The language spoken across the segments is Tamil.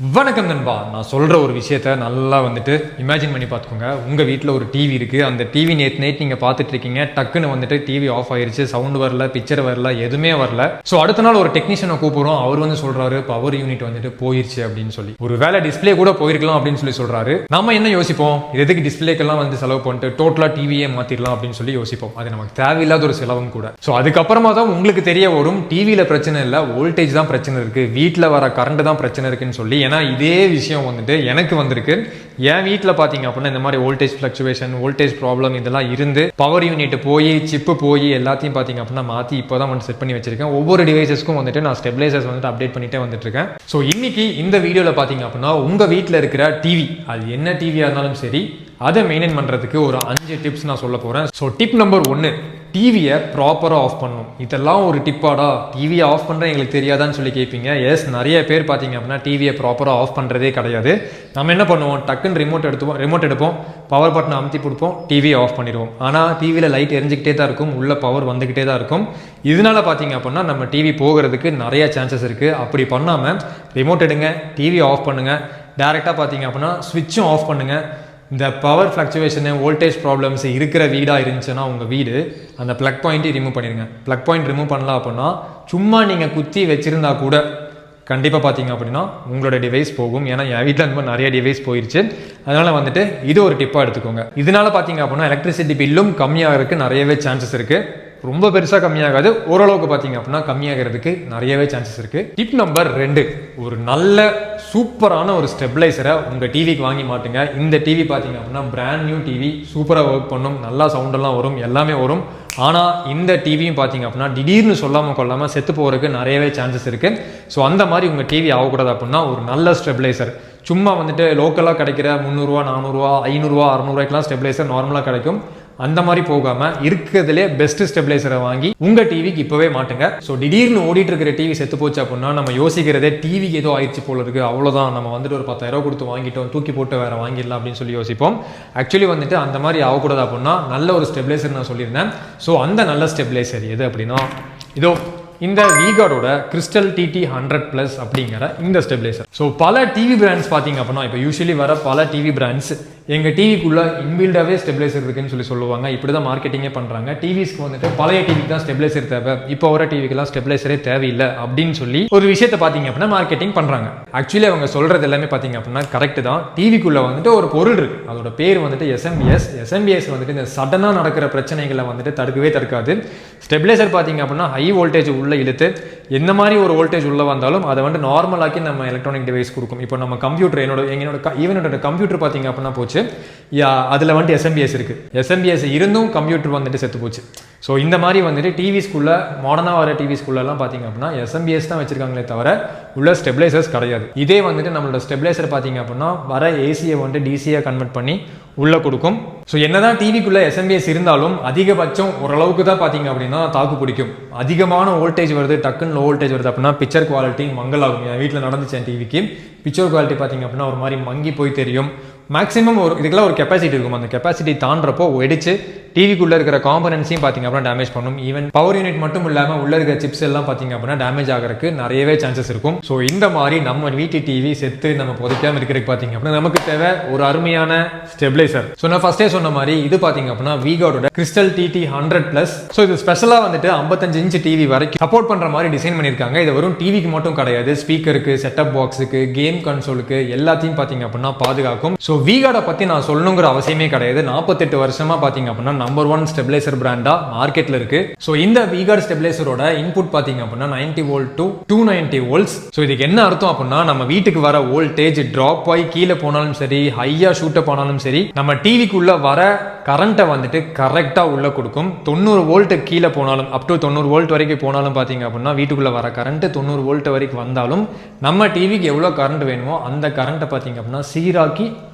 வணக்கம் நண்பா. நான் சொல்கிற ஒரு விஷயத்த நல்லா இமேஜின் பண்ணி பார்த்துக்கோங்க. உங்கள் வீட்டில் ஒரு டிவி இருக்குது. அந்த டிவி நேற்று நைட் நீங்கள் பார்த்துட்டு இருக்கீங்க. டக்குன்னு டிவி ஆஃப் ஆயிருச்சு. சவுண்டு வரல, பிக்சர் வரல, எதுவுமே வரல. ஸோ அடுத்த நாள் ஒரு டெக்னீஷியனை கூப்பிடுறோம். அவர் சொல்கிறாரு பவர் யூனிட் போயிருச்சு அப்படின்னு சொல்லி. ஒரு வேலை டிஸ்பிளே கூட போயிருக்கலாம் அப்படின்னு சொல்லி சொல்கிறாரு. நம்ம என்ன யோசிப்போம், எதுக்கு டிஸ்பிளேக்கெல்லாம் செலவு பண்ணிட்டு டோட்டலாக டிவியே மாற்றிடலாம் அப்படின்னு சொல்லி யோசிப்போம். அது நமக்கு தேவையில்லாத ஒரு செலவும் கூட. ஸோ அதுக்கப்புறமா தான் உங்களுக்கு தெரிய வரும், டிவியில் பிரச்சனை இல்லை, வோல்டேஜ் தான் பிரச்சனை இருக்குது, வீட்டில் வர கரண்ட் தான் பிரச்சனை இருக்குன்னு சொல்லி. ஏன்னா இதே விஷயம் எனக்கு வந்திருக்கு. என் வீட்டில் பார்த்தீங்க அப்படின்னா இந்த மாதிரி வோல்டேஜ் ஃப்ளக்சுவேஷன், வோல்டேஜ் ப்ராப்ளம் இதெல்லாம் இருந்து பவர் யூனிட் போய் சிப்பு போய் எல்லாத்தையும் பார்த்தீங்க அப்படின்னா மாற்றி இப்போ தான் செட் பண்ணி வச்சிருக்கேன். ஒவ்வொரு டிவைசஸ்க்கும் நான் ஸ்டெபிலைசர்ஸ் அப்டேட் பண்ணிட்டே வந்துட்டு இருக்கேன். ஸோ இன்னைக்கு இந்த வீடியோவில் பார்த்தீங்க அப்படின்னா உங்கள் வீட்டில் இருக்கிற டிவி, அது என்ன டிவியாக இருந்தாலும் சரி, அதை மெயின்டைன் பண்ணுறதுக்கு ஒரு 5 டிப்ஸ் நான் சொல்ல போகிறேன். ஸோ டிப் நம்பர் 1, டிவியை ப்ராப்பராக ஆஃப் பண்ணணும். இதெல்லாம் ஒரு டிப்பாடா, டிவியை ஆஃப் பண்ணுறேன் எங்களுக்கு தெரியாதான்னு சொல்லி கேட்பீங்க. எஸ், நிறைய பேர் பார்த்தீங்க அப்படின்னா டிவியை ப்ராப்பராக ஆஃப் பண்ணுறதே கிடையாது. நம்ம என்ன பண்ணுவோம், டக்குன்னு ரிமோட் எடுப்போம், பவர் பட்டனை அமுத்தி கொடுப்போம், டிவியை ஆஃப் பண்ணிடுவோம். ஆனால் டிவியில் லைட் எரிஞ்சிக்கிட்டே தான் இருக்கும், உள்ள பவர் வந்துக்கிட்டே தான் இருக்கும். இதனால பார்த்தீங்க அப்படின்னா நம்ம டிவி போகிறதுக்கு நிறைய சான்சஸ் இருக்குது. அப்படி பண்ணாமல் ரிமோட் எடுங்க, டிவியை ஆஃப் பண்ணுங்கள், டேரெக்டாக பார்த்தீங்க அப்படின்னா ஸ்விட்சும் ஆஃப் பண்ணுங்கள். இந்த பவர் ஃப்ளக்சுவேஷனு, வோல்டேஜ் ப்ராப்ளம்ஸ் இருக்கிற வீடாக இருந்துச்சுன்னா உங்கள் வீடு, அந்த ப்ளக் பாயிண்ட்டை ரிமூவ் பண்ணிடுங்க. ப்ளக் பாயிண்ட் ரிமூவ் பண்ணலாம் அப்படின்னா சும்மா நீங்கள் குத்தி வச்சுருந்தா கூட கண்டிப்பாக பார்த்தீங்க அப்படின்னா உங்களோட டிவைஸ் போகும். ஏன்னா என் வீட்டில் அந்த மாதிரி நிறைய டிவைஸ் போயிடுச்சு. அதனால் இது ஒரு டிப்பாக எடுத்துக்கோங்க. இதனால பார்த்தீங்க அப்படின்னா எலக்ட்ரிசிட்டி பில்லும் கம்மியாகிறதுக்கு நிறையவே சான்சஸ் இருக்குது. ரொம்ப பெருசாக கம்மியாகாது, ஓரளவுக்கு பார்த்தீங்க அப்படின்னா கம்மியாகிறதுக்கு நிறையவே சான்சஸ் இருக்குது. டிப் நம்பர் 2, ஒரு நல்ல சூப்பரான ஒரு ஸ்டெபிளைசரை உங்கள் டிவிக்கு வாங்கி மாட்டுங்க. இந்த டிவி பார்த்தீங்க அப்படின்னா பிராண்ட் நியூ டிவி, சூப்பராக ஒர்க் பண்ணும், நல்லா சவுண்டெல்லாம் வரும், எல்லாமே வரும். ஆனால் இந்த டிவியும் பார்த்தீங்க அப்படின்னா திடீர்னு சொல்லாமல் கொள்ளாமல் செத்து போகிறதுக்கு நிறையவே சான்சஸ் இருக்குது. ஸோ அந்த மாதிரி உங்கள் டிவி ஆகக்கூடாது அப்படின்னா ஒரு நல்ல ஸ்டெபிளைசர், சும்மா லோக்கலாக கிடைக்கிற 300, 400, 500, 600 ஸ்டெபிளைசர் நார்மலாக கிடைக்கும். அந்த மாதிரி போகாமல் இருக்கிறதுலே பெஸ்ட் ஸ்டெபிளைசரை வாங்கி உங்கள் டிவிக்கு இப்போவே மாட்டுங்க. ஸோ திடீர்னு ஓடிட்டு இருக்கிற டிவி செத்து போச்சு அப்படின்னா நம்ம யோசிக்கிறதே டிவிக்கு ஏதோ ஆயிடுச்சு போல இருக்குது, அவ்வளோதான், நம்ம ஒரு 10,000 கொடுத்து வாங்கிட்டோம், தூக்கி போட்டு வேறு வாங்கிடலாம் அப்படின்னு சொல்லி யோசிப்போம். ஆக்சுவலி அந்த மாதிரி ஆகக்கூடாது அப்படின்னா நல்ல ஒரு ஸ்டெபிளைசர் நான் சொல்லியிருந்தேன். ஸோ அந்த நல்ல ஸ்டெபிளைசர் எது அப்படின்னா இதோ இந்த விகார்டோட கிறிஸ்டல் டிடி 100+ அப்படிங்கிற இந்த ஸ்டெபிளைசர். ஸோ பல டிவி பிராண்ட்ஸ் பார்த்தீங்க அப்படின்னா இப்போ யூஸ்வலி வர பல டிவி பிராண்ட்ஸ் எங்கள் டிவிக்குள்ள இன்பில்டாகவே ஸ்டெபிளைசர் இருக்குன்னு சொல்லுவாங்க. இப்படி தான் மார்க்கெட்டிங்கே பண்ணுறாங்க. டிவிஸ்க்கு பழைய டிவிக்கு தான் ஸ்டெபிளைசர் தேவை, இப்போ வர டிவிக்கெல்லாம் ஸ்டெபிளைசரே தேவையில்லை அப்படின்னு சொல்லி ஒரு விஷயத்தை பார்த்தீங்க அப்படின்னா மார்க்கெட்டிங் பண்ணுறாங்க. ஆக்சுவலி அவங்க சொல்கிறது எல்லாமே பார்த்தீங்க அப்படின்னா கரெக்ட் தான். டிவிக்குள்ள ஒரு பொருள் இருக்கு, அதோட பேர் எஸ்எம்பிஎஸ். எஸ்எம்பிஎஸ் இந்த சடனாக நடக்கிற பிரச்சனைகளை தடுக்கவே தடுக்காது. ஸ்டெபிளைசர் பார்த்தீங்க அப்படின்னா ஹை வோல்டேஜ் உள்ள இழுத்து எந்த மாதிரி ஒரு வோல்டேஜ் உள்ள வந்தாலும் அதை நார்மலாக்கி நம்ம எலக்ட்ரானிக் டிவைஸ் கொடுக்கும். இப்போ நம்ம கம்ப்யூட்டர், என்னோட கம்ப்யூட்டர் பார்த்தீங்க அப்படின்னா போச்சு, அதில் எஸ்எம்பிஎஸ் இருக்கு. எஸ்எம்பிஎஸ் இருந்தும் கம்ப்யூட்டர் செத்து போச்சு. ஸோ இந்த மாதிரி டிவிஸ்குள்ள மாடர்னாக வர டிவிஸ்குள்ளெல்லாம் பார்த்தீங்க அப்படின்னா எஸ்எம்பிஎஸ் தான் வச்சிருக்காங்களே தவிர உள்ள ஸ்டெபிளைசர்ஸ் கிடையாது. இதே நம்மளோட ஸ்டெபிளைசர் பார்த்தீங்க அப்படின்னா வர ஏசியை டிசியாக கன்வெர்ட் பண்ணி உள்ள கொடுக்கும். ஸோ என்னதான் டிவிக்குள்ள எஸ்எம்பிஎஸ் இருந்தாலும் அதிகபட்சம் ஓரளவுக்கு தான் பார்த்தீங்க அப்படின்னா தாக்கு பிடிக்கும். அதிகமான வோல்டேஜ் வருது, டக்குன்னு லோ வோல்டேஜ் வருது அப்படின்னா பிக்சர் குவாலிட்டி மங்கலாகும். என் வீட்டில் நடந்துச்சு, என் டிவிக்கு பிக்சர் குவாலிட்டி பார்த்தீங்க அப்படின்னா ஒரு மாதிரி மங்கி போய் தெரியும். மேக்ஸிமம் இதுக்கெல்லாம் ஒரு கெப்பாசிட்டி இருக்கும். அந்த கெப்பாசிட்டி தாண்டறப்போ வெடிச்சு டிவிக்குள்ளே இருக்கிற காம்பனன்ஸையும் பார்த்தீங்க அப்படின்னா டேமேஜ் பண்ணும். ஈவன் பவர் யூனிட் மட்டும் இல்லாமல் உள்ள இருக்கிற சிப்ஸ் எல்லாம் பார்த்தீங்க அப்படின்னா டேமேஜ் ஆகிறதுக்கு நிறையவே சான்சஸ் இருக்கும். ஸோ இந்த மாதிரி நம்ம வீட்டு டிவி செத்து நம்ம புதைக்காமல் இருக்கிறதுக்கு பார்த்தீங்க அப்படின்னா நமக்கு தேவை ஒரு அருமையான ஸ்டெபிளைசர். ஸோ நான் ஃபர்ஸ்டே சொன்ன மாதிரி இது பார்த்தீங்க அப்படின்னா விகார்டோட கிறிஸ்டல் டிடி 100+. ஸோ இது ஸ்பெஷலாக 55 இன்ச் டிவி வரைக்கும் சப்போர்ட் பண்ணுற மாதிரி டிசைன் பண்ணியிருக்காங்க. இது வெறும் டிவிக்கு மட்டும் கிடையாது, ஸ்பீக்கருக்கு, செட்டப் பாக்ஸுக்கு, கேம் கன்சோலுக்கு எல்லாத்தையும் பார்த்தீங்க அப்படின்னா பாதுகாக்கும். ஸோ விகார்டை பற்றி நான் சொல்லணுங்கிற அவசியமே கிடையாது. 48 வருஷமா பார்த்தீங்க அப்படின்னா நம்பர் 1 ஸ்டெபிளைசர் பிராண்டா மார்க்கெட்ல இருக்கு. ஸோ இந்த விகார்ட் ஸ்டெபிளைசரோட இன்புட் பார்த்தீங்க அப்படின்னா 90 வோல்ட் டு 290 வோல்ட்ஸ். ஸோ இதுக்கு என்ன அர்த்தம் அப்படின்னா நம்ம வீட்டுக்கு வர வோல்டேஜ் டிராப் ஆகி கீழே போனாலும் சரி, ஹையா ஷூட்டப் ஆனாலும் சரி, நம்ம டிவிக்குள்ள வர கரண்ட்டை கரெக்டாக உள்ள கொடுக்கும். 90 வோல்ட் கீழே போனாலும், அப் டு 90 வோல்ட் வரைக்கும் போனாலும் பார்த்தீங்க அப்படின்னா வீட்டுக்குள்ள வர கரண்ட் 90 வோல்ட் வரைக்கும் வந்தாலும் நம்ம டிவிக்கு எவ்வளோ கரண்ட் வேணுமோ அந்த கரண்ட்டை பார்த்தீங்க அப்படின்னா சீராக்கி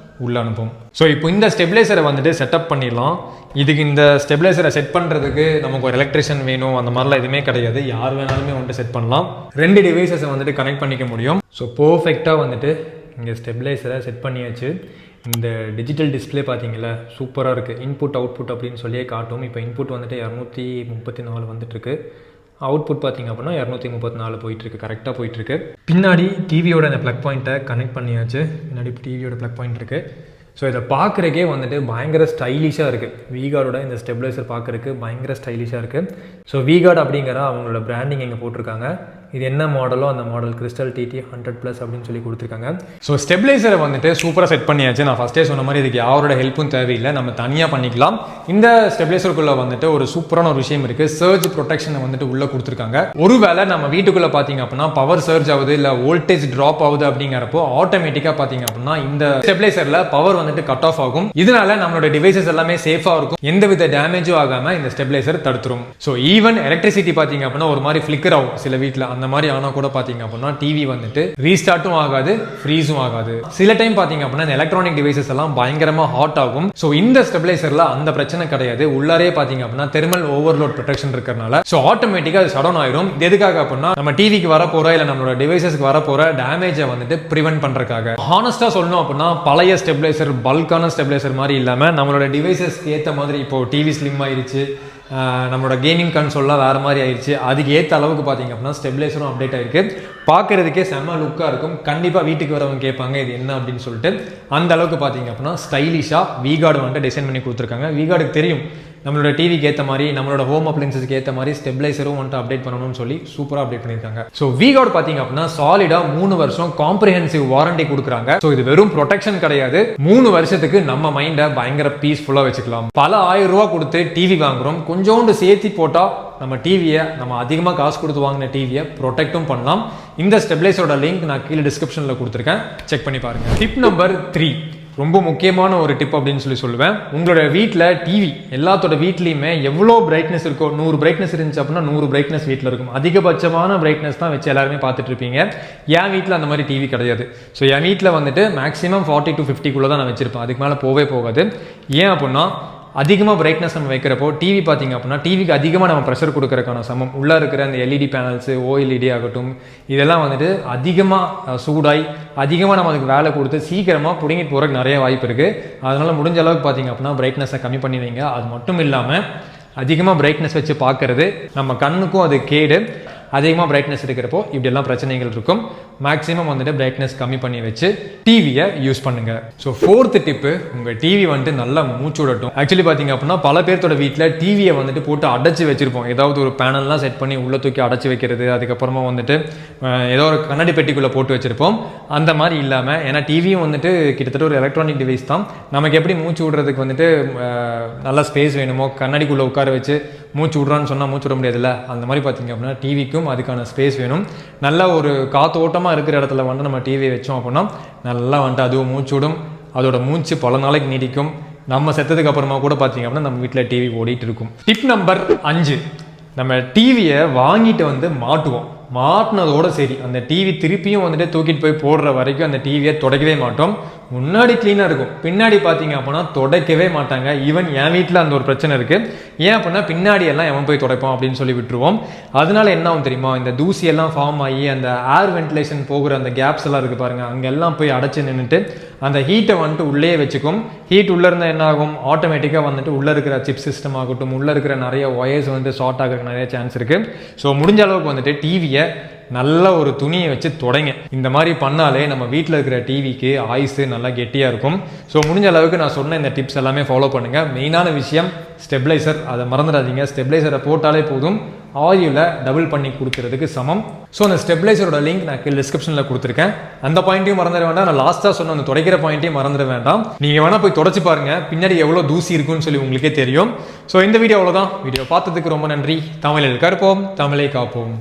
உள்ள அனுப்பும். ஸோ இப்போ இந்த ஸ்டெபிளைசரை செட்டப் பண்ணிடலாம். இதுக்கு இந்த ஸ்டெபிளைசரை செட் பண்ணுறதுக்கு நமக்கு ஒரு எலக்ட்ரிஷியன் வேணும், அந்த மாதிரிலாம் எதுவுமே கிடையாது. யார் வேணாலுமே செட் பண்ணலாம். 2 டிவைசஸை கனெக்ட் பண்ணிக்க முடியும். ஸோ பர்ஃபெக்டாக இங்கே ஸ்டெபிளைசரை செட் பண்ணியாச்சு. இந்த டிஜிட்டல் டிஸ்பிளே பார்த்தீங்களா, சூப்பராக இருக்குது. இன்புட் அவுட்புட் அப்படின்னு சொல்லியே காட்டும். இப்போ இன்புட் 234 வந்துட்டுருக்கு. அவுட்புட் பார்த்தீங்க அப்படின்னா 234 போயிட்டுருக்கு, கரெக்டாக போயிட்டுருக்கு. பின்னாடி டிவியோட அந்த ப்ளக் பாயிண்ட்டை கனெக்ட் பண்ணியாச்சு. பின்னாடி டிவியோட ப்ளக் பாயிண்ட் இருக்குது. ஸோ இதை பார்க்குறக்கே வந்துட்டு பயங்கர ஸ்டைலிஷாக இருக்குது. விகார்டோட இந்த ஸ்டெபிளைசர் பார்க்குறக்கு பயங்கர ஸ்டைலிஷாக இருக்குது. ஸோ விகார்ட் அப்படிங்கிற அவங்களோட பிராண்டிங் இங்கே போட்டிருக்காங்க. இது என்ன மாடலோ அந்த மாடல் கிறிஸ்டல் TT 100+ அப்படின்னு சொல்லி கொடுத்துருக்காங்க. ஸோ ஸ்டெபிளைசரை வந்துட்டு சூப்பராக செட் பண்ணியாச்சு. நான் ஃபஸ்ட்டே சொன்ன மாதிரி இதுக்கு யாரோட ஹெல்ப்பும் தேவையில்லை, நம்ம தனியாக பண்ணிக்கலாம். இந்த ஸ்டெபிளைசருக்குள்ளே வந்துட்டு ஒரு சூப்பரான ஒரு விஷயம் இருக்குது. சர்ஜ் ப்ரொடெக்ஷனை வந்துட்டு உள்ளே கொடுத்துருக்காங்க. ஒருவேளை நம்ம வீட்டுக்குள்ளே பார்த்தீங்க அப்படின்னா பவர் சர்ஜ் ஆகுது இல்லை வோல்டேஜ் ட்ராப் ஆகுது அப்படிங்கிறப்போ ஆட்டோமேட்டிக்காக பார்த்தீங்க அப்படின்னா இந்த ஸ்டெபிளைசரில் பவர் வந்துட்டு கட் ஆஃப் ஆகும். இதனால நம்மளோட டிவைசஸ் எல்லாமே சேஃபாக இருக்கும், எந்தவித டேமேஜும் ஆகாமல் இந்த ஸ்டெபிளைசர் தடுத்துரும். ஸோ ஈவன் எலக்ட்ரிசிட்டி பார்த்தீங்க அப்படின்னா ஒரு மாதிரி ஃபிளிக்கர் ஆகும் சில வீட்டில். அந்த மாதிரி ஆனால் கூட பார்த்தீங்க அப்படின்னா டிவி வந்துட்டு ரீஸ்டார்ட்டும் ஆகாது, ஃப்ரீஸும் ஆகாது. சில டைம் பார்த்தீங்க அப்படின்னா இந்த எலக்ட்ரானிக் டிவைசஸ் எல்லாம் பயங்கரமாக ஹாட் ஆகும். ஸோ இந்த ஸ்டெபிளைசரில் அந்த பிரச்சனை கிடையாது. உள்ளாரே பார்த்தீங்க அப்படின்னா தெர்மல் ஓவர்லோட் ப்ரொடெக்ஷன் இருக்கிறனால ஸோ ஆட்டோமேட்டிக்காக அது ஷட் டவுன் ஆயிரும். எதுக்காக அப்படின்னா நம்ம டிவிக்கு வரப்போற இல்லை நம்மளோட டிவைசஸ்க்கு வரப்போற டேமேஜை வந்துட்டு ப்ரிவென்ட் பண்றதுக்காக. ஹானஸ்டா சொல்லணும் அப்படின்னா பழைய ஸ்டெபிளைசர் பல்கான ஸ்டெபிளைசர் மாதிரி இல்லாமல் நம்மளோட டிவைசஸ்க்கு ஏற்ற மாதிரி இப்போ டிவி ஸ்லிம் ஆயிருச்சு, நம்மளோட கேமிங் கன்சோல்லாம் வேறு மாதிரி ஆயிடுச்சு. அதுக்கு ஏற்ற அளவுக்கு பார்த்தீங்க அப்படின்னா ஸ்டெபிளைசரும் அப்டேட் ஆயிருக்கு. பார்க்குறதுக்கே செம்ம லுக்காக இருக்கும். கண்டிப்பாக வீட்டுக்கு வரவங்க கேட்பாங்க இது என்ன அப்படின்னு சொல்லிட்டு. அந்த அளவுக்கு பார்த்தீங்க அப்படின்னா ஸ்டைலிஷாக விகார்டு வந்துட்டு டிசைன் பண்ணி கொடுத்துருக்காங்க. விகார்டுக்கு தெரியும் நம்மளோட டிவிக்கு ஏற்ற மாதிரி நம்மளோட ஹோம் அப்ளைன்சஸ்க்கு ஏற்ற மாதிரி ஸ்டெபிளைசரும் வந்துட்டு அப்டேட் பண்ணணும்னு சொல்லி சூப்பராக அப்டேட் பண்ணியிருக்காங்க. ஸோ விகார்டு பார்த்தீங்க அப்படின்னா சாலிடாக 3 வருஷம் காம்ப்ரிஹென்சிவ் வாரண்டி கொடுக்குறாங்க. ஸோ இது வெறும் ப்ரொடெக்ஷன் கிடையாது, 3 வருஷத்துக்கு நம்ம மைண்டை பயங்கர பீஸ்ஃபுல்லாக வச்சுக்கலாம். பல 1000 ரூபா கொடுத்து டிவி வாங்குறோம், கொஞ்சோண்டு சேர்த்தி போட்டால் நம்ம டிவியை நம்ம அதிகமாக காசு கொடுத்து வாங்கின டிவியை ப்ரொடெக்டும் பண்ணலாம். இந்த ஸ்டெபிளைசரோட லிங்க் நான் கீழே டிஸ்கிரிப்ஷனில் கொடுத்துருக்கேன், செக் பண்ணி பாருங்க. டிப் நம்பர் 3 ரொம்ப முக்கியமான ஒரு டிப் அப்படின்னு சொல்லுவேன். உங்களோட வீட்டில் டிவி எல்லாத்தோட வீட்லையுமே எவ்வளோ பிரைட்னஸ் இருக்கோ, 100 பிரைட்னஸ் இருந்துச்சு அப்படின்னா 100 பிரைட்னஸ் வீட்டில் இருக்கும். அதிகபட்சமான பிரைட்னஸ் தான் வச்சு எல்லாருமே பார்த்துட்டு இருப்பீங்க. என் வீட்டில் அந்த மாதிரி டிவி கிடையாது. ஸோ என் வீட்டில் வந்துட்டு மேக்ஸிமம் 40 to 50 தான் நான் வச்சிருப்பேன், அதுக்கு மேலே போவே போகாது. ஏன் அப்படின்னா அதிகமாக பிரைட்னஸ் நம்ம வைக்கிறப்போ டிவி பார்த்தீங்க அப்படின்னா டிவிக்கு அதிகமாக நம்ம ப்ரெஷர் கொடுக்கறதுக்கான சமம். உள்ளே இருக்கிற அந்த LED பேனல்ஸு OLED ஆகட்டும் இதெல்லாம் வந்துட்டு அதிகமாக சூடாய் அதிகமாக நம்ம அதுக்கு வேலை கொடுத்து சீக்கிரமாக பிடுங்கிட்டு போகிறதுக்கு நிறைய வாய்ப்பு இருக்குது. அதனால் முடிஞ்ச அளவுக்கு பார்த்தீங்க அப்படின்னா பிரைட்னஸை கம்மி பண்ணி வைங்க. அது மட்டும் இல்லாமல் அதிகமாக பிரைட்னஸ் வச்சு பார்க்கறது நம்ம கண்ணுக்கும் அது கேடு. அதிகமாக பிரைட்னஸ் இருக்கிறப்போ இப்படியெல்லாம் பிரச்சனைகள் இருக்கும். மேக்ஸிமம் வந்துட்டு பிரைட்னஸ் கம்மி பண்ணி வச்சு டிவியை யூஸ் பண்ணுங்க. ஸோ 4th டிப்பு, உங்கள் டிவி வந்துட்டு நல்லா மூச்சு விடட்டும். ஆக்சுவலி பார்த்தீங்க அப்படின்னா பல பேர்த்தோட வீட்டில் டிவியை வந்துட்டு போட்டு அடைச்சி வச்சிருப்போம். ஏதாவது ஒரு பேனல்லாம் செட் பண்ணி உள்ளே தூக்கி அடைச்சி வைக்கிறது, அதுக்கப்புறமா வந்துட்டு ஏதோ ஒரு கண்ணாடி பெட்டிக்குள்ளே போட்டு வச்சிருப்போம். அந்த மாதிரி இல்லாமல், ஏன்னா டிவியும் வந்துட்டு கிட்டத்தட்ட ஒரு எலக்ட்ரானிக் டிவைஸ் தான். நமக்கு எப்படி மூச்சு விடுறதுக்கு வந்துட்டு நல்ல ஸ்பேஸ் வேணுமோ, கண்ணாடிக்குள்ளே உட்கார வச்சு மூச்சு விட்றான்னு சொன்னால் மூச்சு விட முடியாதுல்ல, அந்த மாதிரி பார்த்தீங்க அப்படின்னா டிவிக்கும் அதுக்கான ஸ்பேஸ் வேணும். நல்ல ஒரு காத்தோட்டமாக இருக்கிற இடத்துல வந்து நம்ம டிவியை வச்சோம் அப்படின்னா நல்லா வந்துட்டு அதுவும் மூச்சு விடும். அதோட மூச்சு பல நாளைக்கு நீடிக்கும். நம்ம செத்ததுக்கு அப்புறமா கூட பார்த்தீங்க அப்படின்னா நம்ம வீட்டில் டிவி ஓடிட்டு இருக்கும். டிப் நம்பர் 5, நம்ம டிவியை வாங்கிட்டு வந்து மாட்டுவோம். மாட்டினதோடு சரி, அந்த டிவி திருப்பியும் வந்துட்டு தூக்கிட்டு போய் போடுற வரைக்கும் அந்த டிவியை துடைக்கவே மாட்டோம். முன்னாடி க்ளீனாக இருக்கும், பின்னாடி பார்த்தீங்க அப்படின்னா துடைக்கவே மாட்டாங்க. ஈவன் என் வீட்டில் அந்த ஒரு பிரச்சனை இருக்குது. ஏன் அப்படின்னா பின்னாடி எல்லாம் எவன் போய் துடைப்போம் அப்படின்னு சொல்லி விட்டுருவோம். அதனால என்ன ஆகும் தெரியுமா, இந்த தூசியெல்லாம் ஃபார்ம் ஆகி அந்த ஏர் வென்டிலேஷன் போகிற அந்த கேப்ஸ் எல்லாம் இருக்குது பாருங்கள், அங்கெல்லாம் போய் அடைச்சி நின்றுட்டு அந்த ஹீட்டை வந்துட்டு உள்ளே வச்சுக்கும். ஹீட் உள்ளே இருந்தால் என்ன ஆகும், ஆட்டோமேட்டிக்காக வந்துட்டு உள்ளே இருக்கிற சிப் சிஸ்டம் ஆகட்டும், உள்ளே இருக்கிற நிறைய ஒயர்ஸ் வந்து ஷார்ட் ஆகிறதுக்கு நிறைய சான்ஸ் இருக்குது. ஸோ முடிஞ்ச அளவுக்கு வந்துட்டு டிவியை நல்ல ஒரு துணியை வச்சு தொடங்க. இந்த மாதிரி பண்ணாலே நம்ம வீட்டில் இருக்கிற டிவிக்கு ஆயுசு நல்லா கெட்டியாக இருக்கும். ஸோ முடிஞ்ச அளவுக்கு நான் சொன்ன இந்த டிப்ஸ் எல்லாமே ஃபாலோ பண்ணுங்கள். மெயினான விஷயம் ஸ்டெபிளைசர், அதை மறந்துடாதீங்க. ஸ்டெபிளைசரை போட்டாலே போதும், ஆயிலை டபுள் பண்ணி கொடுக்கறதுக்கு சமம். ஸோ அந்த ஸ்டெபிளைசரோட லிங்க் நான் கீழே டிஸ்கிரிப்ஷனில் கொடுத்துருக்கேன். அந்த பாயிண்ட்டையும் மறந்துட வேண்டாம். நான் லாஸ்ட்டாக சொன்ன அந்த துடைக்கிற பாயிண்ட்டையும் மறந்துட வேண்டாம். நீங்கள் வேணால் போய் தொடச்சி பாருங்கள், பின்னாடி எவ்வளோ தூசி இருக்குன்னு சொல்லி உங்களுக்கே தெரியும். ஸோ இந்த வீடியோ அவ்வளோதான். வீடியோ பார்த்ததுக்கு ரொம்ப நன்றி. தமிழில் கற்போம், தமிழை காப்போம்.